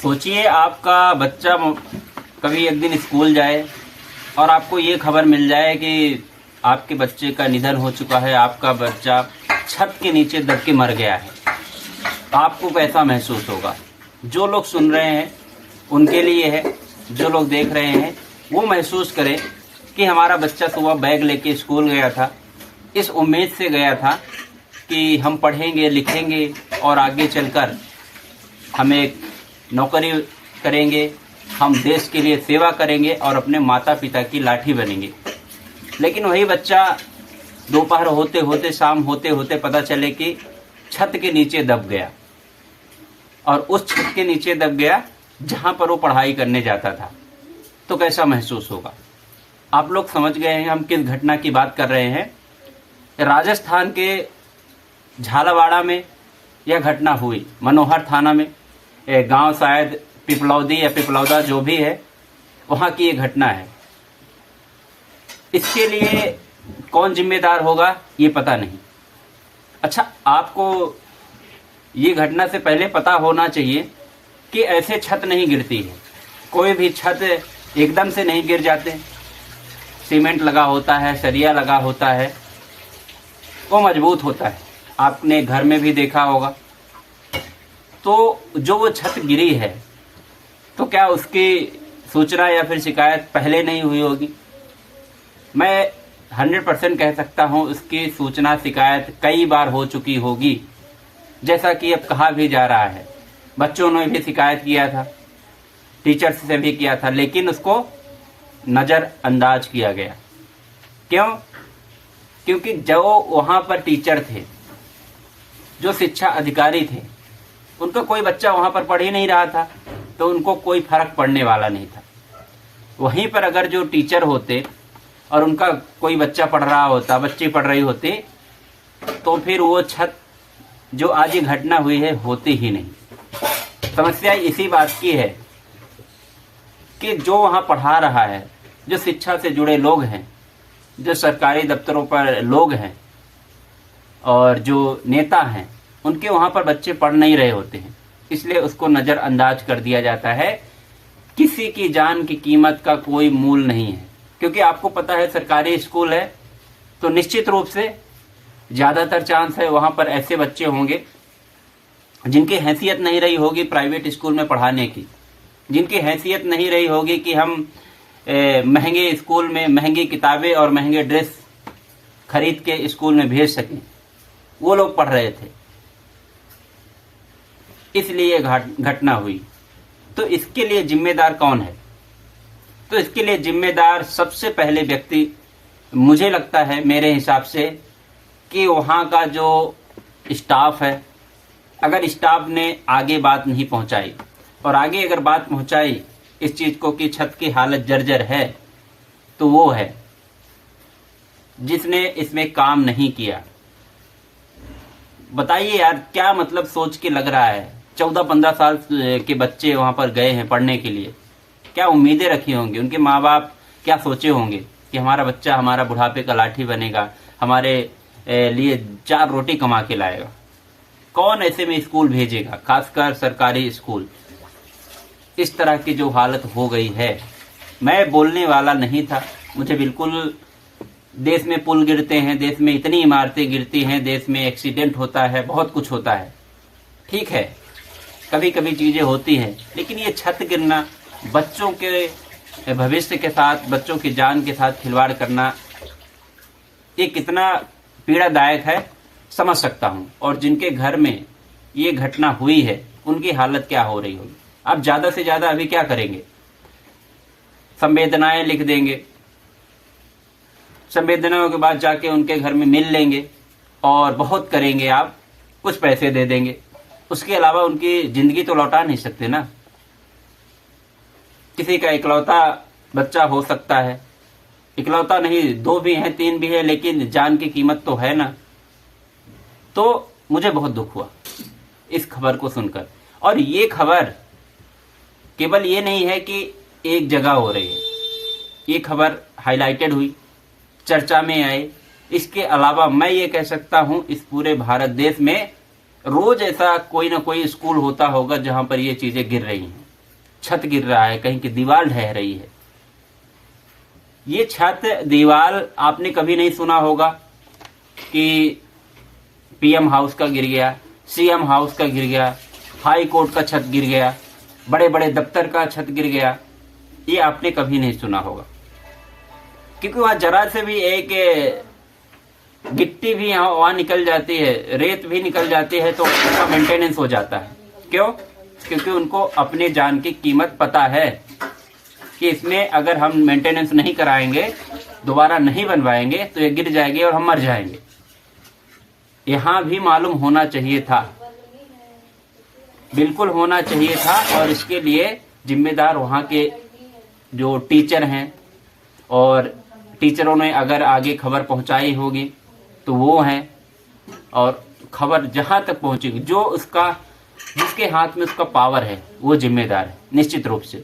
सोचिए आपका बच्चा कभी एक दिन स्कूल जाए और आपको ये खबर मिल जाए कि आपके बच्चे का निधन हो चुका है, आपका बच्चा छत के नीचे दब के मर गया है, तो आपको कैसा महसूस होगा? जो लोग सुन रहे हैं उनके लिए है, जो लोग देख रहे हैं वो महसूस करें कि हमारा बच्चा सुबह बैग लेके स्कूल गया था, इस उम्मीद से गया था कि हम पढ़ेंगे लिखेंगे और आगे चलकर हम एक नौकरी करेंगे, हम देश के लिए सेवा करेंगे और अपने माता पिता की लाठी बनेंगे। लेकिन वही बच्चा दोपहर होते होते, शाम होते होते पता चले कि छत के नीचे दब गया, और उस छत के नीचे दब गया जहां पर वो पढ़ाई करने जाता था। तो कैसा महसूस होगा? आप लोग समझ गए हैं हम किस घटना की बात कर रहे हैं। राजस्थान के झालावाड़ा में यह घटना हुई, मनोहर थाना में, गांव शायद पिपलौदी या पिपलौदा जो भी है, वहां की ये घटना है। इसके लिए कौन जिम्मेदार होगा ये पता नहीं। अच्छा, आपको ये घटना से पहले पता होना चाहिए कि ऐसे छत नहीं गिरती है, कोई भी छत एकदम से नहीं गिर जाते। सीमेंट लगा होता है, सरिया लगा होता है, वो मजबूत होता है, आपने घर में भी देखा होगा। तो जो वो छत गिरी है, तो क्या उसकी सूचना या फिर शिकायत पहले नहीं हुई होगी? मैं 100% कह सकता हूँ उसकी सूचना शिकायत कई बार हो चुकी होगी, जैसा कि अब कहा भी जा रहा है। बच्चों ने भी शिकायत किया था, टीचर्स से भी किया था, लेकिन उसको नज़रअंदाज किया गया। क्यों? क्योंकि जो वहाँ पर टीचर थे, जो शिक्षा अधिकारी थे, उनका कोई बच्चा वहाँ पर पढ़ ही नहीं रहा था, तो उनको कोई फर्क पड़ने वाला नहीं था। वहीं पर अगर जो टीचर होते और उनका कोई बच्चा पढ़ रहा होता, बच्ची पढ़ रही होती, तो फिर वो छत जो आज ये घटना हुई है होती ही नहीं। समस्या इसी बात की है कि जो वहाँ पढ़ा रहा है, जो शिक्षा से जुड़े लोग हैं, जो सरकारी दफ्तरों पर लोग हैं और जो नेता हैं, उनके वहाँ पर बच्चे पढ़ नहीं रहे होते हैं, इसलिए उसको नज़रअंदाज कर दिया जाता है। किसी की जान की कीमत का कोई मूल नहीं है, क्योंकि आपको पता है सरकारी स्कूल है तो निश्चित रूप से ज़्यादातर चांस है वहाँ पर ऐसे बच्चे होंगे जिनकी हैसियत नहीं रही होगी प्राइवेट स्कूल में पढ़ाने की, जिनकी हैसियत नहीं रही होगी कि हम महंगे स्कूल में महंगी किताबें और महंगे ड्रेस खरीद के स्कूल में भेज सकें। वो लोग पढ़ रहे थे, इसलिए घटना हुई। तो इसके लिए जिम्मेदार कौन है? तो इसके लिए जिम्मेदार सबसे पहले व्यक्ति मुझे लगता है, मेरे हिसाब से, कि वहाँ का जो स्टाफ है। अगर स्टाफ ने आगे बात नहीं पहुँचाई, और आगे अगर बात पहुँचाई इस चीज़ को कि छत की हालत जर्जर है, तो वो है जिसने इसमें काम नहीं किया। बताइए यार, क्या मतलब सोच के लग रहा है? 14-15 साल के बच्चे वहाँ पर गए हैं पढ़ने के लिए, क्या उम्मीदें रखी होंगी? उनके माँ बाप क्या सोचे होंगे कि हमारा बच्चा हमारा बुढ़ापे का लाठी बनेगा, हमारे लिए 4 रोटी कमा के लाएगा। कौन ऐसे में स्कूल भेजेगा, खासकर सरकारी स्कूल? इस तरह की जो हालत हो गई है, मैं बोलने वाला नहीं था। मुझे बिल्कुल, देश में पुल गिरते हैं, देश में इतनी इमारतें गिरती हैं, देश में एक्सीडेंट होता है, बहुत कुछ होता है, ठीक है, कभी कभी चीज़ें होती हैं, लेकिन ये छत गिरना, बच्चों के भविष्य के साथ, बच्चों की जान के साथ खिलवाड़ करना, ये कितना पीड़ादायक है समझ सकता हूँ। और जिनके घर में ये घटना हुई है उनकी हालत क्या हो रही होगी। आप ज़्यादा से ज़्यादा अभी क्या करेंगे? संवेदनाएं लिख देंगे, संवेदनाओं के बाद जाके उनके घर में मिल लेंगे और बहुत करेंगे, आप कुछ पैसे दे देंगे, उसके अलावा उनकी ज़िंदगी तो लौटा नहीं सकते ना। किसी का इकलौता बच्चा हो सकता है, इकलौता नहीं, 2 भी हैं, 3 भी है, लेकिन जान की कीमत तो है ना। तो मुझे बहुत दुख हुआ इस खबर को सुनकर। और ये खबर केवल ये नहीं है कि एक जगह हो रही है, ये खबर हाईलाइटेड हुई, चर्चा में आए। इसके अलावा मैं ये कह सकता हूं इस पूरे भारत देश में रोज ऐसा कोई ना कोई स्कूल होता होगा जहां पर ये चीजें गिर रही हैं। छत गिर रहा है, कहीं की दीवार ढह रही है। ये छत दीवार आपने कभी नहीं सुना होगा कि पीएम हाउस का गिर गया, सीएम हाउस का गिर गया, हाई कोर्ट का छत गिर गया, बड़े बड़े दफ्तर का छत गिर गया। ये आपने कभी नहीं सुना होगा, क्योंकि वहां जरा से भी एक गिट्टी भी वहां निकल जाती है, रेत भी निकल जाती है, तो उसका मेंटेनेंस हो जाता है। क्यों? क्योंकि उनको अपने जान की कीमत पता है कि इसमें अगर हम मेंटेनेंस नहीं कराएंगे, दोबारा नहीं बनवाएंगे, तो ये गिर जाएगी और हम मर जाएंगे। यहां भी मालूम होना चाहिए था, बिल्कुल होना चाहिए था। और इसके लिए जिम्मेदार वहां के जो टीचर हैं, और टीचरों ने अगर आगे खबर पहुंचाई होगी तो वो हैं, और खबर जहां तक पहुंचेगी, जो उसका जिसके हाथ में उसका पावर है वो जिम्मेदार है निश्चित रूप से।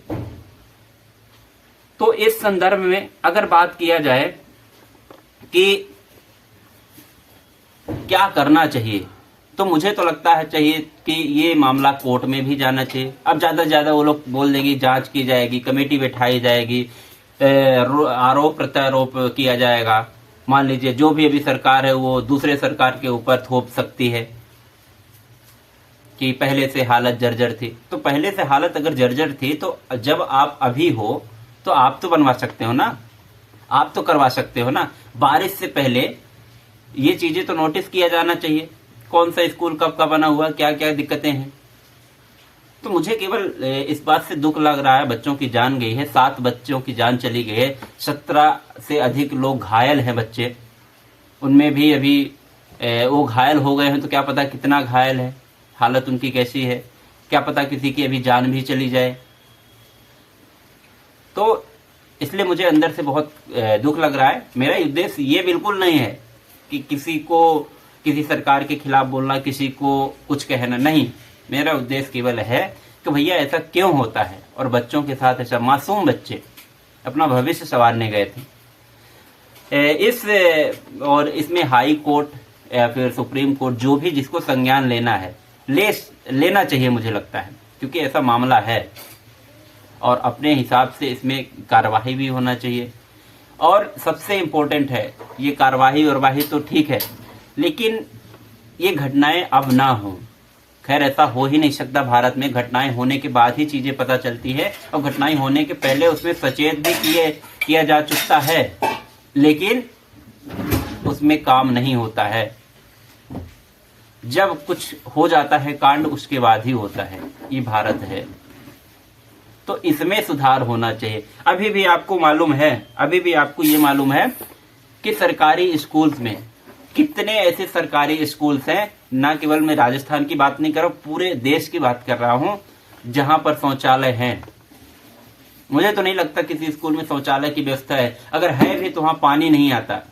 तो इस संदर्भ में अगर बात किया जाए कि क्या करना चाहिए, तो मुझे तो लगता है चाहिए कि ये मामला कोर्ट में भी जाना चाहिए। अब ज्यादा से ज्यादा वो लोग बोल देंगे जांच की जाएगी, कमेटी बैठाई जाएगी, आरोप प्रत्यारोप किया जाएगा। मान लीजिए जो भी अभी सरकार है वो दूसरे सरकार के ऊपर थोप सकती है कि पहले से हालत जर्जर थी। तो पहले से हालत अगर जर्जर थी तो जब आप अभी हो तो आप तो बनवा सकते हो ना, आप तो करवा सकते हो ना। बारिश से पहले ये चीजें तो नोटिस किया जाना चाहिए, कौन सा स्कूल कब का बना हुआ, क्या क्या दिक्कतें हैं। तो मुझे केवल इस बात से दुख लग रहा है, बच्चों की जान गई है, 7 बच्चों की जान चली गई है, 17 से अधिक लोग घायल हैं बच्चे। उनमें भी अभी वो घायल हो गए हैं तो क्या पता कितना घायल है, हालत उनकी कैसी है, क्या पता किसी की अभी जान भी चली जाए। तो इसलिए मुझे अंदर से बहुत दुख लग रहा है। मेरा उद्देश्य ये बिल्कुल नहीं है कि किसी को किसी सरकार के खिलाफ बोलना, किसी को कुछ कहना, नहीं। मेरा उद्देश्य केवल है कि भैया ऐसा क्यों होता है, और बच्चों के साथ ऐसा, मासूम बच्चे अपना भविष्य संवारने गए थे। और इसमें हाई कोर्ट या फिर सुप्रीम कोर्ट, जो भी जिसको संज्ञान लेना है लेना चाहिए मुझे लगता है, क्योंकि ऐसा मामला है और अपने हिसाब से इसमें कार्यवाही भी होना चाहिए। और सबसे इम्पोर्टेंट है, ये कार्यवाही तो ठीक है, लेकिन ये घटनाएं अब ना हो। खैर ऐसा हो ही नहीं सकता भारत में, घटनाएं होने के बाद ही चीजें पता चलती है, और घटनाएं होने के पहले उसमें सचेत भी किया जा चुका है, लेकिन उसमें काम नहीं होता है। जब कुछ हो जाता है कांड, उसके बाद ही होता है। ये भारत है, तो इसमें सुधार होना चाहिए। अभी भी आपको ये मालूम है कि सरकारी स्कूल्स में कितने ऐसे सरकारी स्कूल्स हैं, ना केवल मैं राजस्थान की बात नहीं कर रहा हूं, पूरे देश की बात कर रहा हूं, जहां पर शौचालय हैं। मुझे तो नहीं लगता किसी स्कूल में शौचालय की व्यवस्था है। अगर है भी तो वहां पानी नहीं आता।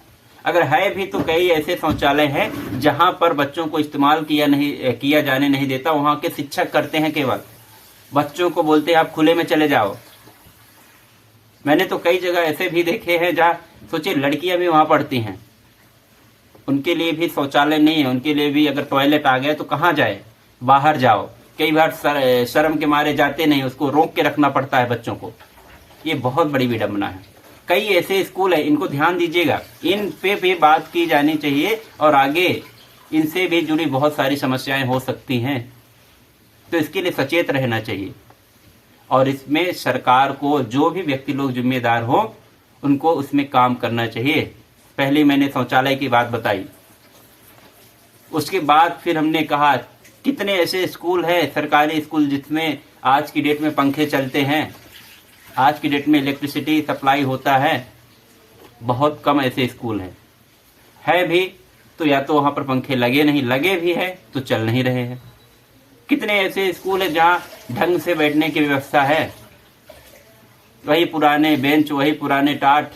अगर है भी तो कई ऐसे शौचालय हैं जहां पर बच्चों को इस्तेमाल किया जाने नहीं देता। वहां के शिक्षक करते हैं, केवल बच्चों को बोलते हैं आप खुले में चले जाओ। मैंने तो कई जगह ऐसे भी देखे हैं जहां सोचिए लड़कियां भी वहां पढ़ती हैं, उनके लिए भी शौचालय नहीं है, उनके लिए भी अगर टॉयलेट आ गया तो कहाँ जाए, बाहर जाओ। कई बार शर्म के मारे जाते नहीं, उसको रोक के रखना पड़ता है बच्चों को। ये बहुत बड़ी विडंबना है। कई ऐसे स्कूल है, इनको ध्यान दीजिएगा, इन पे भी बात की जानी चाहिए, और आगे इनसे भी जुड़ी बहुत सारी समस्याएं हो सकती हैं, तो इसके लिए सचेत रहना चाहिए। और इसमें सरकार को, जो भी व्यक्ति लोग जिम्मेदार हो, उनको उसमें काम करना चाहिए। पहले मैंने शौचालय की बात बताई, उसके बाद फिर हमने कहा कितने ऐसे स्कूल हैं, सरकारी स्कूल, जिसमें आज की डेट में पंखे चलते हैं, आज की डेट में इलेक्ट्रिसिटी सप्लाई होता है। बहुत कम ऐसे स्कूल हैं, है भी तो या तो वहां पर पंखे लगे नहीं, लगे भी है तो चल नहीं रहे हैं। कितने ऐसे स्कूल हैं जहां ढंग से बैठने की व्यवस्था है, वही पुराने बेंच, वही पुराने टाट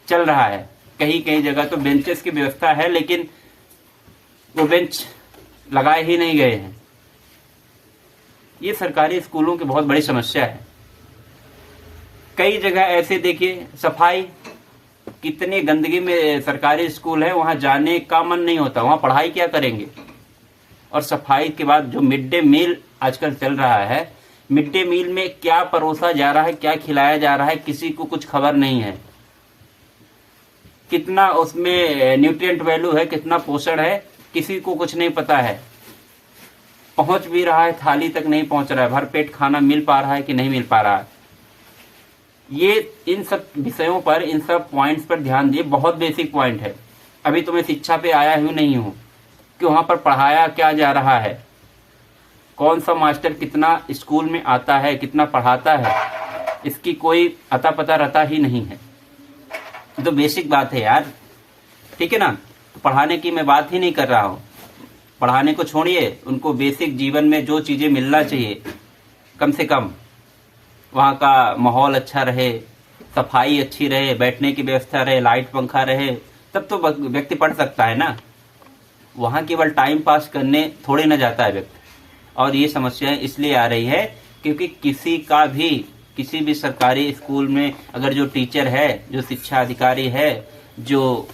चल रहा है। कहीं कहीं जगह तो बेंचेस की व्यवस्था है, लेकिन वो बेंच लगाए ही नहीं गए हैं। ये सरकारी स्कूलों की बहुत बड़ी समस्या है। कई जगह ऐसे देखिए, सफाई, कितने गंदगी में सरकारी स्कूल है, वहां जाने का मन नहीं होता, वहां पढ़ाई क्या करेंगे। और सफाई के बाद जो मिड डे मील आजकल चल रहा है, मिड डे मील में क्या परोसा जा रहा है, क्या खिलाया जा रहा है, किसी को कुछ खबर नहीं है। कितना उसमें न्यूट्रिएंट वैल्यू है, कितना पोषण है, किसी को कुछ नहीं पता है। पहुंच भी रहा है, थाली तक नहीं पहुंच रहा है, भरपेट खाना मिल पा रहा है कि नहीं मिल पा रहा है। ये इन सब विषयों पर, इन सब पॉइंट्स पर ध्यान दिए। बहुत बेसिक पॉइंट है। अभी तो मैं शिक्षा पे आया ही नहीं हूँ कि वहाँ पर पढ़ाया क्या जा रहा है, कौन सा मास्टर कितना स्कूल में आता है, कितना पढ़ाता है, इसकी कोई अता पता रहता ही नहीं है। ये तो बेसिक बात है यार, ठीक है ना। तो पढ़ाने की मैं बात ही नहीं कर रहा हूँ। पढ़ाने को छोड़िए, उनको बेसिक जीवन में जो चीज़ें मिलना चाहिए, कम से कम वहाँ का माहौल अच्छा रहे, सफाई अच्छी रहे, बैठने की व्यवस्था रहे, लाइट पंखा रहे, तब तो व्यक्ति पढ़ सकता है ना। वहाँ केवल टाइम पास करने थोड़े ना जाता है व्यक्ति। और ये समस्याएं इसलिए आ रही है क्योंकि किसी भी सरकारी स्कूल में अगर जो टीचर है, जो शिक्षा अधिकारी है, जो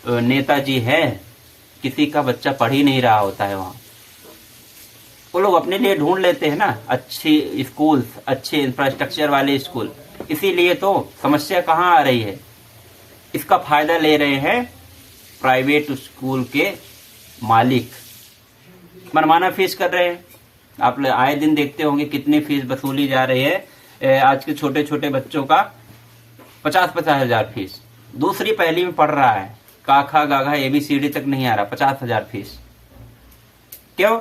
नेताजी है, किसी का बच्चा पढ़ ही नहीं रहा होता है। वहाँ वो लोग अपने लिए ढूंढ लेते हैं ना अच्छी स्कूल, अच्छे इंफ्रास्ट्रक्चर वाले स्कूल। इसीलिए तो समस्या कहाँ आ रही है, इसका फायदा ले रहे हैं प्राइवेट स्कूल के मालिक, मनमाना फीस कर रहे हैं। आप आए दिन देखते होंगे कितनी फीस वसूली जा रही है। आज के छोटे छोटे बच्चों का 50-50 हजार फीस। दूसरी पहली में पढ़ रहा है, काखा गाघा ABCD तक नहीं आ रहा, 50,000 फीस। क्यों?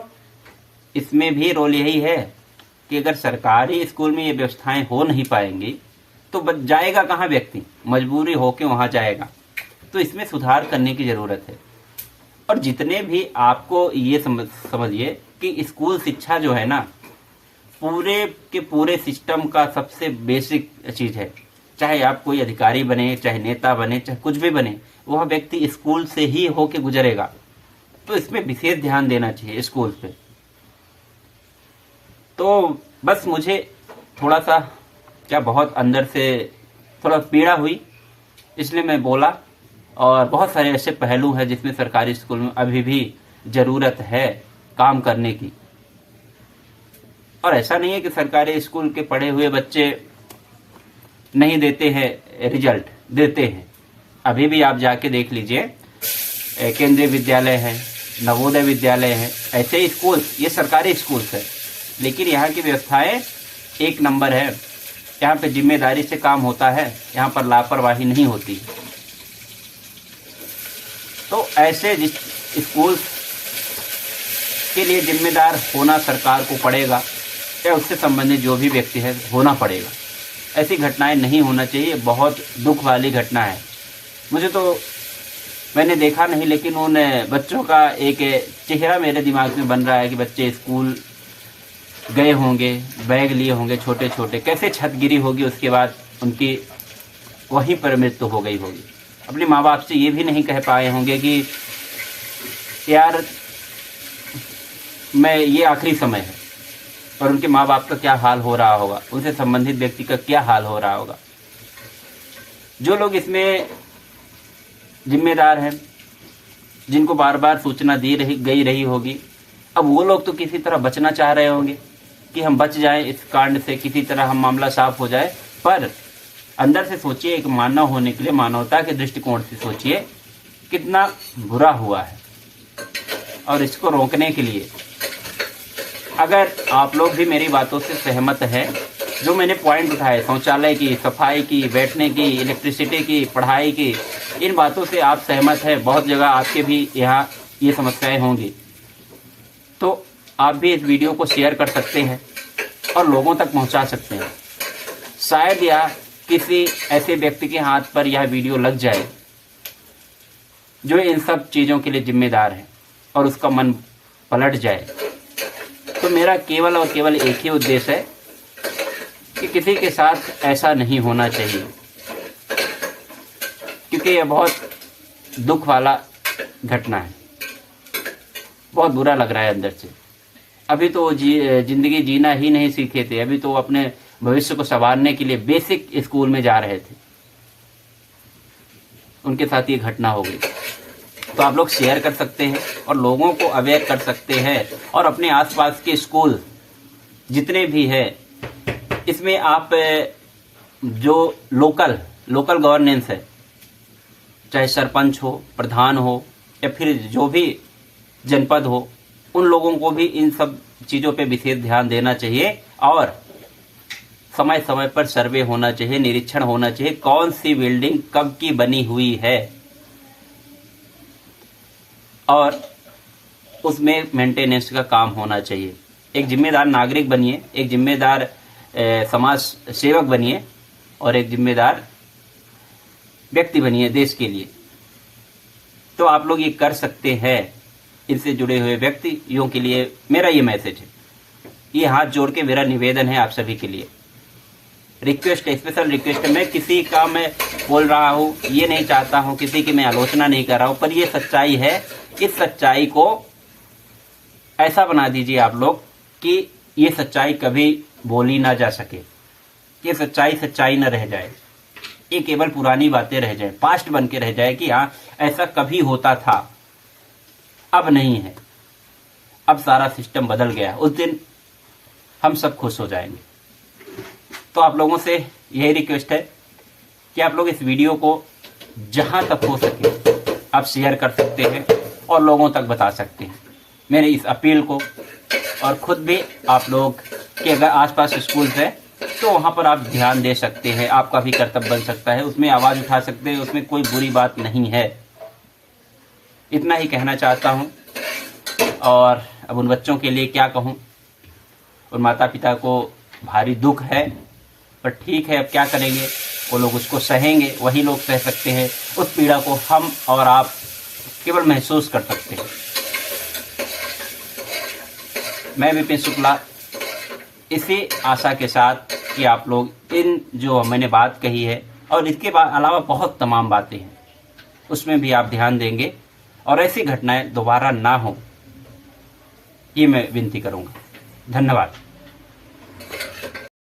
इसमें भी रोल यही है कि अगर सरकारी स्कूल में ये व्यवस्थाएं हो नहीं पाएंगी तो जाएगा कहाँ व्यक्ति, मजबूरी होके वहां जाएगा। तो इसमें सुधार करने की जरूरत है। और जितने भी आपको ये समझिए कि स्कूल शिक्षा जो है ना, पूरे के पूरे सिस्टम का सबसे बेसिक चीज है। चाहे आप कोई अधिकारी बने, चाहे नेता बने, चाहे कुछ भी बने, वह व्यक्ति स्कूल से ही होके गुजरेगा। तो इसमें विशेष ध्यान देना चाहिए स्कूल पे। तो बस मुझे थोड़ा सा बहुत अंदर से थोड़ा पीड़ा हुई, इसलिए मैं बोला। और बहुत सारे ऐसे पहलू हैं जिसमें सरकारी स्कूल में अभी भी ज़रूरत है काम करने की। और ऐसा नहीं है कि सरकारी स्कूल के पढ़े हुए बच्चे नहीं देते हैं रिजल्ट, देते हैं। अभी भी आप जाके देख लीजिए, केंद्रीय विद्यालय है, नवोदय विद्यालय है, ऐसे ही स्कूल, ये सरकारी स्कूल है, लेकिन यहाँ की व्यवस्थाएं एक नंबर है। यहाँ पे जिम्मेदारी से काम होता है, यहाँ पर लापरवाही नहीं होती। तो ऐसे जिस स्कूल के लिए जिम्मेदार होना सरकार को पड़ेगा, या उससे संबंधित जो भी व्यक्ति है होना पड़ेगा। ऐसी घटनाएं नहीं होना चाहिए। बहुत दुख वाली घटना है। मुझे तो, मैंने देखा नहीं, लेकिन उन बच्चों का एक चेहरा मेरे दिमाग में बन रहा है कि बच्चे स्कूल गए होंगे, बैग लिए होंगे छोटे छोटे, कैसे छत गिरी होगी, उसके बाद उनकी वहीं पर मृत्यु हो गई होगी। अपने माँ बाप से ये भी नहीं कह पाए होंगे कि यार मैं, ये आखिरी समय है। और उनके माँ बाप का क्या हाल हो रहा होगा, उनसे संबंधित व्यक्ति का क्या हाल हो रहा होगा। जो लोग इसमें जिम्मेदार हैं, जिनको बार बार सूचना दी रही होगी, अब वो लोग तो किसी तरह बचना चाह रहे होंगे कि हम बच जाएं इस कांड से, किसी तरह हम मामला साफ हो जाए। पर अंदर से सोचिए, एक मानव होने के लिए, मानवता के दृष्टिकोण से सोचिए कितना बुरा हुआ है। और इसको रोकने के लिए अगर आप लोग भी मेरी बातों से सहमत हैं, जो मैंने पॉइंट उठाए, शौचालय की, सफाई की, बैठने की, इलेक्ट्रिसिटी की, पढ़ाई की, इन बातों से आप सहमत हैं, बहुत जगह आपके भी यहाँ ये समस्याएं होंगी, तो आप भी इस वीडियो को शेयर कर सकते हैं और लोगों तक पहुंचा सकते हैं। शायद या किसी ऐसे व्यक्ति के हाथ पर यह वीडियो लग जाए जो इन सब चीज़ों के लिए जिम्मेदार है और उसका मन पलट जाए। तो मेरा केवल और केवल एक ही उद्देश्य है कि किसी के साथ ऐसा नहीं होना चाहिए, क्योंकि यह बहुत दुख वाला घटना है। बहुत बुरा लग रहा है अंदर से। अभी तो जिंदगी जीना ही नहीं सीखे थे, अभी तो अपने भविष्य को संवारने के लिए बेसिक स्कूल में जा रहे थे, उनके साथ ये घटना हो गई। तो आप लोग शेयर कर सकते हैं और लोगों को अवेयर कर सकते हैं, और अपने आसपास के स्कूल जितने भी हैं इसमें आप जो लोकल गवर्नेंस है, चाहे सरपंच हो, प्रधान हो या फिर जो भी जनपद हो, उन लोगों को भी इन सब चीज़ों पे विशेष ध्यान देना चाहिए और समय समय पर सर्वे होना चाहिए, निरीक्षण होना चाहिए, कौन सी बिल्डिंग कब की बनी हुई है और उसमें मेंटेनेंस का काम होना चाहिए। एक जिम्मेदार नागरिक बनिए, एक जिम्मेदार समाज सेवक बनिए और एक जिम्मेदार व्यक्ति बनिए देश के लिए। तो आप लोग ये कर सकते हैं। इनसे जुड़े हुए व्यक्तियों के लिए मेरा ये मैसेज है, ये हाथ जोड़ के मेरा निवेदन है आप सभी के लिए, रिक्वेस्ट है, स्पेशल रिक्वेस्ट है। मैं किसी का मैं बोल रहा हूँ ये नहीं चाहता हूँ, किसी की मैं आलोचना नहीं कर रहा हूँ, पर ये सच्चाई है। इस सच्चाई को ऐसा बना दीजिए आप लोग कि ये सच्चाई कभी बोली ना जा सके, ये सच्चाई न रह जाए, ये केवल पुरानी बातें रह जाए, पास्ट बन के रह जाए कि हाँ ऐसा कभी होता था, अब नहीं है, अब सारा सिस्टम बदल गया। उस दिन हम सब खुश हो जाएंगे। तो आप लोगों से यही रिक्वेस्ट है कि आप लोग इस वीडियो को जहां तक हो सके आप शेयर कर सकते हैं और लोगों तक बता सकते हैं मेरे इस अपील को। और खुद भी आप लोग के अगर आसपास स्कूल है तो वहां पर आप ध्यान दे सकते हैं, आपका भी कर्तव्य बन सकता है, उसमें आवाज़ उठा सकते हैं, उसमें कोई बुरी बात नहीं है। इतना ही कहना चाहता हूं। और अब उन बच्चों के लिए क्या कहूं, उन माता पिता को भारी दुख है, पर ठीक है, अब क्या करेंगे, वो लोग उसको सहेंगे, वही लोग सह सकते हैं। उस पीड़ा को हम और आप केवल महसूस कर सकते हैं। मैं विपिन शुक्ला इसी आशा के साथ कि आप लोग इन जो मैंने बात कही है और इसके अलावा बहुत तमाम बातें हैं उसमें भी आप ध्यान देंगे और ऐसी घटनाएं दोबारा ना हो, ये मैं विनती करूंगा। धन्यवाद।